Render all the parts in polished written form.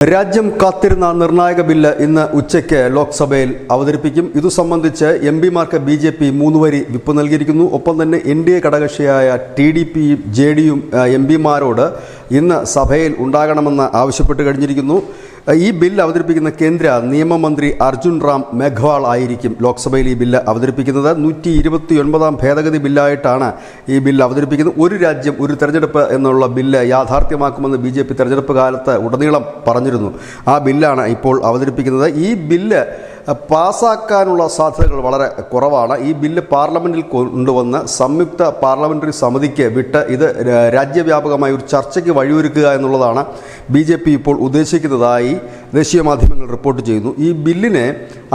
രാജ്യം കാത്തിരുന്ന നിർണായക ബില്ല് ഇന്ന് ഉച്ചയ്ക്ക് ലോക്സഭയിൽ അവതരിപ്പിക്കും. ഇതു സംബന്ധിച്ച് എംപിമാർക്ക് ബിജെപി 3 വരി വിപ്പ് നൽകിയിരിക്കുന്നു. ഒപ്പം തന്നെ എൻഡിഎ ഘടകകക്ഷിയായ ടിഡിപിയും ജെഡിയും എംപിമാരോട് ഇന്ന് സഭയിൽ ഉണ്ടാകണമെന്ന് ആവശ്യപ്പെട്ട് കഴിഞ്ഞിരിക്കുന്നു. ഈ ബില്ല് അവതരിപ്പിക്കുന്ന കേന്ദ്ര നിയമമന്ത്രി അർജുൻ റാം മേഘ്വാൾ ആയിരിക്കും ലോക്സഭയിൽ ഈ ബില്ല് അവതരിപ്പിക്കുന്നത്. 129 ഭേദഗതി ബില്ലായിട്ടാണ് ഈ ബില്ല് അവതരിപ്പിക്കുന്നത്. ഒരു രാജ്യം ഒരു തെരഞ്ഞെടുപ്പ് എന്നുള്ള ബില്ല് യാഥാർത്ഥ്യമാക്കുമെന്ന് ബിജെപി തെരഞ്ഞെടുപ്പ് കാലത്ത് ഉടനീളം പറഞ്ഞിരുന്നു. ആ ബില്ലാണ് ഇപ്പോൾ അവതരിപ്പിക്കുന്നത്. ഈ ബില്ല് പാസ്സാക്കാനുള്ള സാധ്യതകൾ വളരെ കുറവാണ്. ഈ ബില്ല് പാർലമെൻറ്റിൽ കൊണ്ടുവന്ന് സംയുക്ത പാർലമെൻ്ററി സമിതിക്ക് വിട്ട് ഇത് രാജ്യവ്യാപകമായ ഒരു ചർച്ചയ്ക്ക് വഴിയൊരുക്കുക എന്നുള്ളതാണ് ബിജെപി ഇപ്പോൾ ഉദ്ദേശിക്കുന്നതായി ദേശീയ മാധ്യമങ്ങൾ റിപ്പോർട്ട് ചെയ്യുന്നു. ഈ ബില്ലിനെ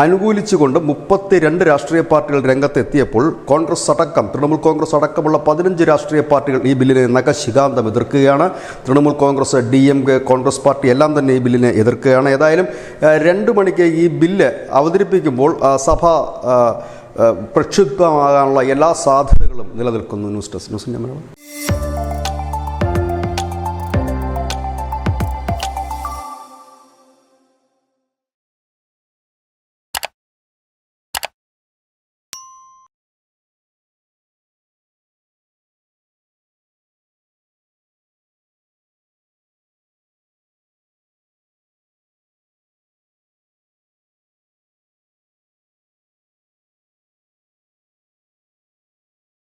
അനുകൂലിച്ചുകൊണ്ട് 32 രാഷ്ട്രീയ പാർട്ടികൾ രംഗത്തെത്തിയപ്പോൾ തൃണമൂൽ കോൺഗ്രസ് അടക്കമുള്ള 15 രാഷ്ട്രീയ പാർട്ടികൾ ഈ ബില്ലിനെ നഖശിഖാന്തം എതിർക്കുകയാണ്. തൃണമൂൽ കോൺഗ്രസ്, DMK, കോൺഗ്രസ് പാർട്ടി എല്ലാം തന്നെ ഈ ബില്ലിനെ എതിർക്കുകയാണ്. ഏതായാലും 2 മണിക്ക് ഈ ബില്ല് അവതരിപ്പിക്കുമ്പോൾ സഭ പ്രക്ഷുബ്ധമാകാനുള്ള എല്ലാ സാധ്യതകളും നിലനിൽക്കുന്നു. News desk.